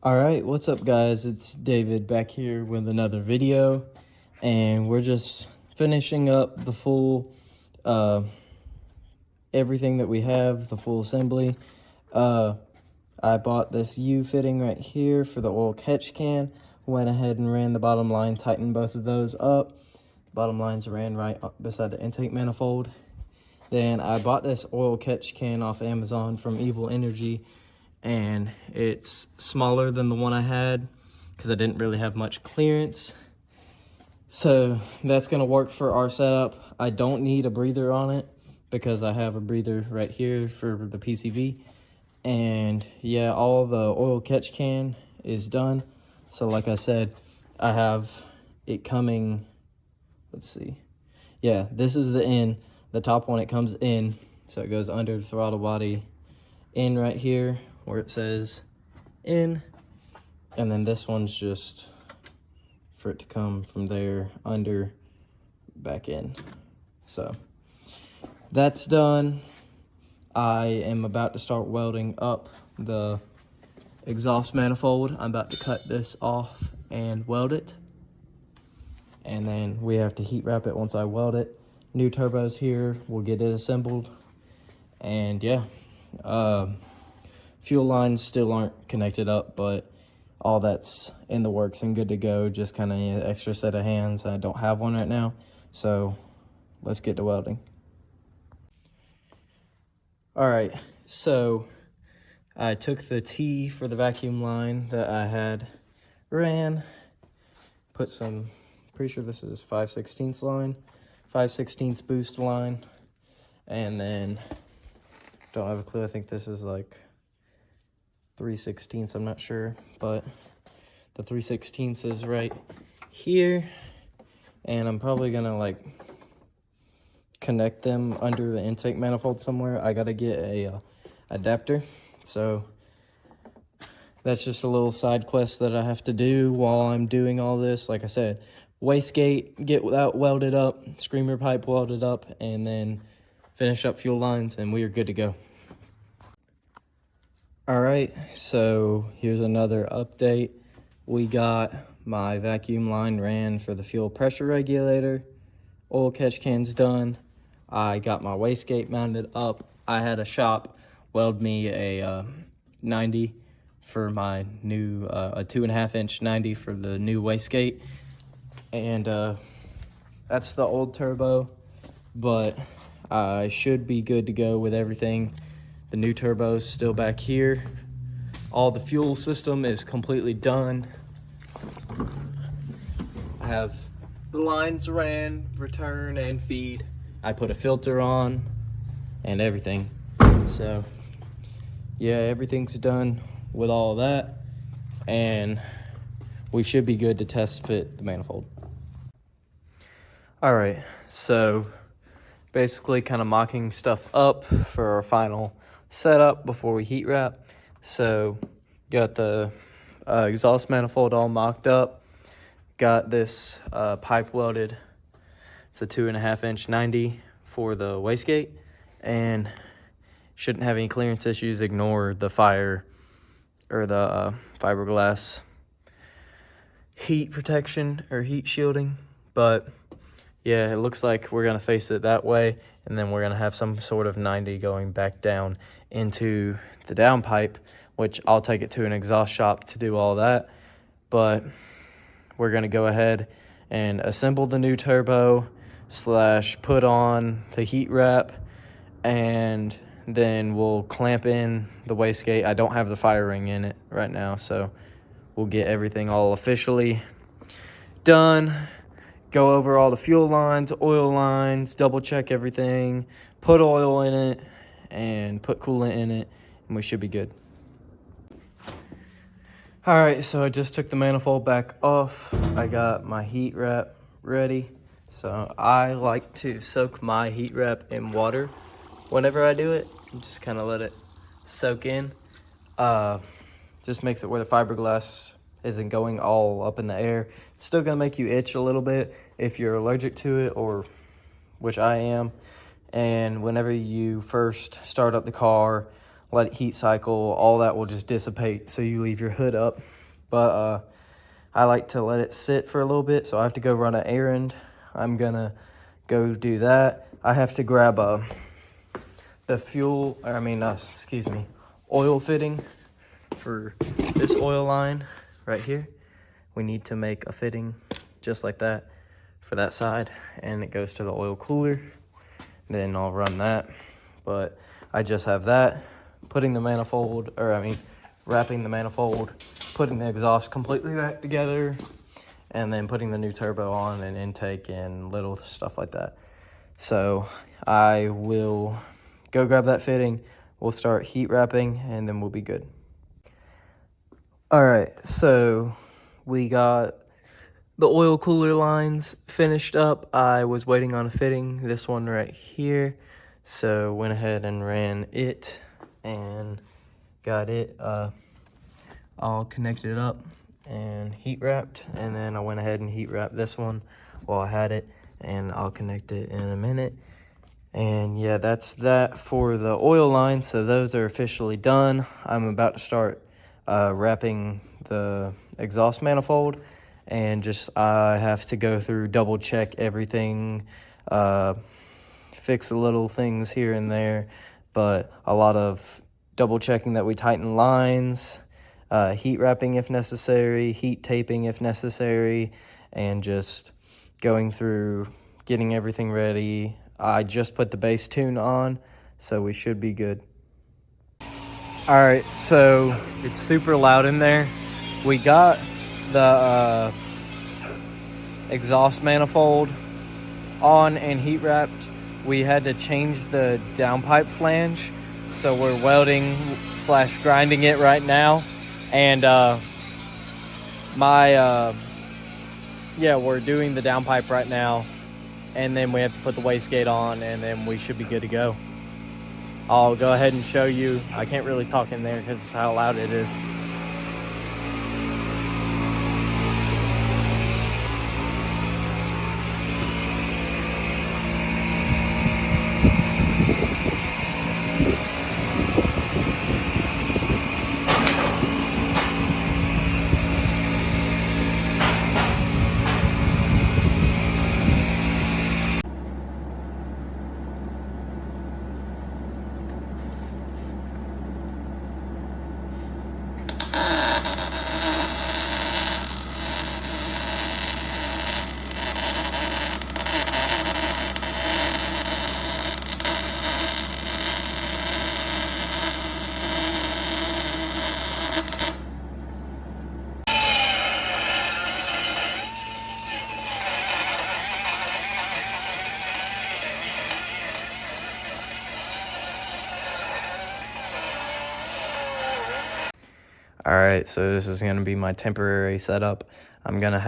All right, what's up guys? It's David back here with another video, and we're just finishing up the full everything that we have, the full assembly. I bought this U fitting right here for the oil catch can, went ahead and ran the bottom line, tightened both of those up. The bottom lines ran right beside the intake manifold. Then I bought this oil catch can off Amazon from Evil Energy, and it's smaller than the one I had because I didn't really have much clearance. So that's gonna work for our setup. I don't need a breather on it because I have a breather right here for the PCV. And yeah, all the oil catch can is done. So like I said, I have it coming, let's see. Yeah, this is the in, the top one, it comes in. So it goes under the throttle body in right here where it says in, and then this one's just for it to come from there under back in. So that's done. I am about to start welding up the exhaust manifold. I'm about to cut this off and weld it, and then we have to heat wrap it once I weld it. New turbos here, we'll get it assembled, and yeah. Fuel lines still aren't connected up, but all that's in the works and good to go. Just kind of an extra set of hands. I don't have one right now, so let's get to welding. All right, so I took the T for the vacuum line that I had ran, put some, pretty sure this is 5/16 line, 5/16 boost line, and then don't have a clue, I think this is like 3/16, I'm not sure, but the 3/16 is right here, and I'm probably gonna like connect them under the intake manifold somewhere. I gotta get a adapter, so that's just a little side quest that I have to do while I'm doing all this. Like I said, wastegate, get that welded up, screamer pipe welded up, and then finish up fuel lines, and we are good to go. All right, so here's another update. We got my vacuum line ran for the fuel pressure regulator. Oil catch can's done. I got my wastegate mounted up. I had a shop weld me a 90 for my new, a 2.5 inch 90 for the new wastegate. And that's the old turbo, but I should be good to go with everything. The new turbo's still back here. All the fuel system is completely done. I have the lines ran, return and feed. I put a filter on and everything. So yeah, everything's done with all that, and we should be good to test fit the manifold. All right, so basically kind of mocking stuff up for our final setup before we heat wrap. So got the exhaust manifold all mocked up, got this pipe welded. It's a 2.5 inch 90 for the wastegate, and shouldn't have any clearance issues. Ignore the fire or the fiberglass heat protection or heat shielding, but yeah, it looks like we're gonna face it that way, and then we're gonna have some sort of 90 going back down into the downpipe, which I'll take it to an exhaust shop to do all that. But we're gonna go ahead and assemble the new turbo / put on the heat wrap, and then we'll clamp in the wastegate. I don't have the fire ring in it right now, so we'll get everything all officially done. Go over all the fuel lines, oil lines, double check everything, put oil in it, and put coolant in it, and we should be good. All right, so I just took the manifold back off. I got my heat wrap ready. So I like to soak my heat wrap in water whenever I do it, and just kind of let it soak in. Just makes it where the fiberglass isn't going all up in the air. It's still gonna make you itch a little bit if you're allergic to it, or which I am. And whenever you first start up the car, let it heat cycle, all that will just dissipate, so you leave your hood up. But I like to let it sit for a little bit, so I have to go run an errand. I'm gonna go do that. I have to grab the oil fitting for this oil line right here. We need to make a fitting just like that for that side, and it goes to the oil cooler. Then I'll run that. But I just have that, wrapping the manifold, putting the exhaust completely back together, and then putting the new turbo on and intake and little stuff like that. So I will go grab that fitting, we'll start heat wrapping, and then we'll be good. All right, so we got the oil cooler lines finished up. I was waiting on a fitting, this one right here. So went ahead and ran it and got it all connected up and heat wrapped. And then I went ahead and heat wrapped this one while I had it, and I'll connect it in a minute. And yeah, that's that for the oil lines. So those are officially done. I'm about to start wrapping the exhaust manifold, and I have to go through, double check everything, fix the little things here and there, but a lot of double checking that we tighten lines, heat wrapping if necessary, heat taping if necessary, and just going through getting everything ready. I just put the base tune on, so we should be good. All right, so it's super loud in there. We got the exhaust manifold on and heat wrapped. We had to change the downpipe flange, so we're welding / grinding it right now. And we're doing the downpipe right now, and then we have to put the wastegate on, and then we should be good to go. I'll go ahead and show you. I can't really talk in there because of how loud it is. All right, so this is gonna be my temporary setup. I'm gonna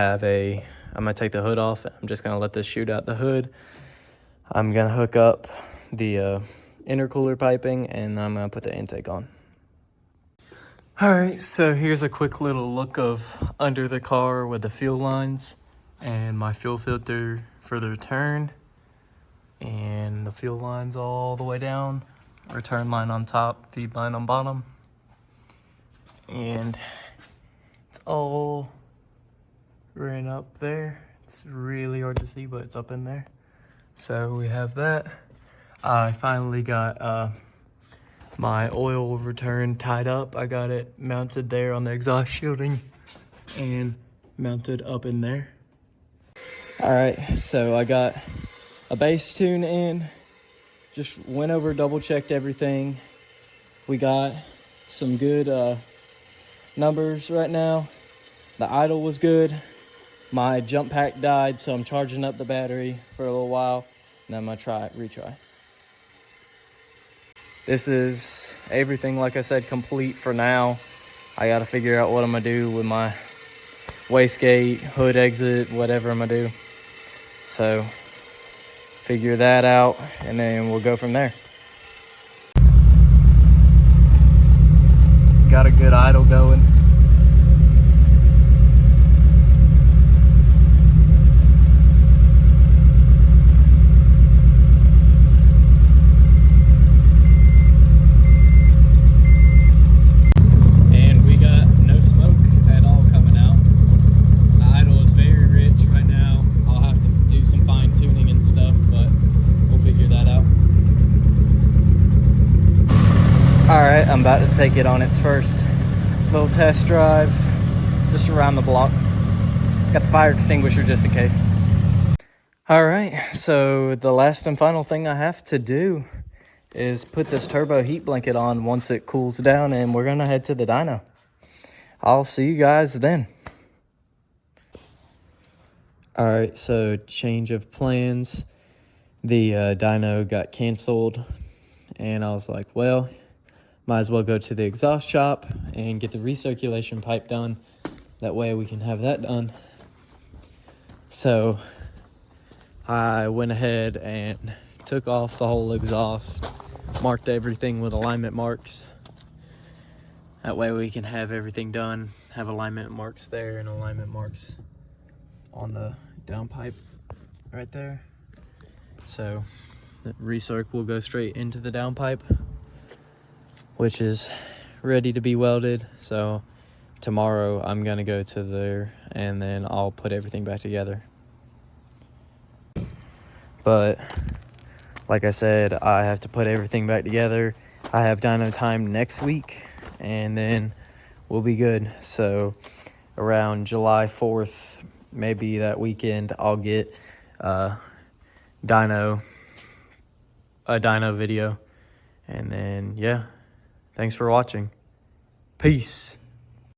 take the hood off. I'm just gonna let this shoot out the hood. I'm gonna hook up the intercooler piping, and I'm gonna put the intake on. All right, so here's a quick little look of under the car with the fuel lines and my fuel filter for the return, and the fuel lines all the way down, return line on top, feed line on bottom. And it's all ran up there. It's really hard to see, but it's up in there. So we have that. I finally got my oil return tied up. I got it mounted there on the exhaust shielding and mounted up in there. All right, so I got a base tune in. Just went over, double checked everything. We got some good numbers right now. The idle was good. My jump pack died, so I'm charging up the battery for a little while, and I'm gonna retry. This is everything, like I said, complete for now. I gotta figure out what I'm gonna do with my wastegate, hood exit, whatever I'm gonna do. So figure that out, and then we'll go from there. Got a good idle going. I'm about to take it on its first little test drive just around the block. Got the fire extinguisher just in case. All right, so the last and final thing I have to do is put this turbo heat blanket on once it cools down, and we're gonna head to the dyno. I'll see you guys then. All right, so change of plans. The dyno got canceled, and I was like, well, might as well go to the exhaust shop and get the recirculation pipe done. That way we can have that done. So I went ahead and took off the whole exhaust, marked everything with alignment marks. That way we can have everything done, have alignment marks there and alignment marks on the downpipe right there. So the recirc will go straight into the downpipe, which is ready to be welded. So tomorrow I'm gonna go to there and then I'll put everything back together. But like I said, I have to put everything back together. I have dyno time next week and then we'll be good. So around July 4th, maybe that weekend, I'll get a dyno video. And then, yeah, thanks for watching. Peace.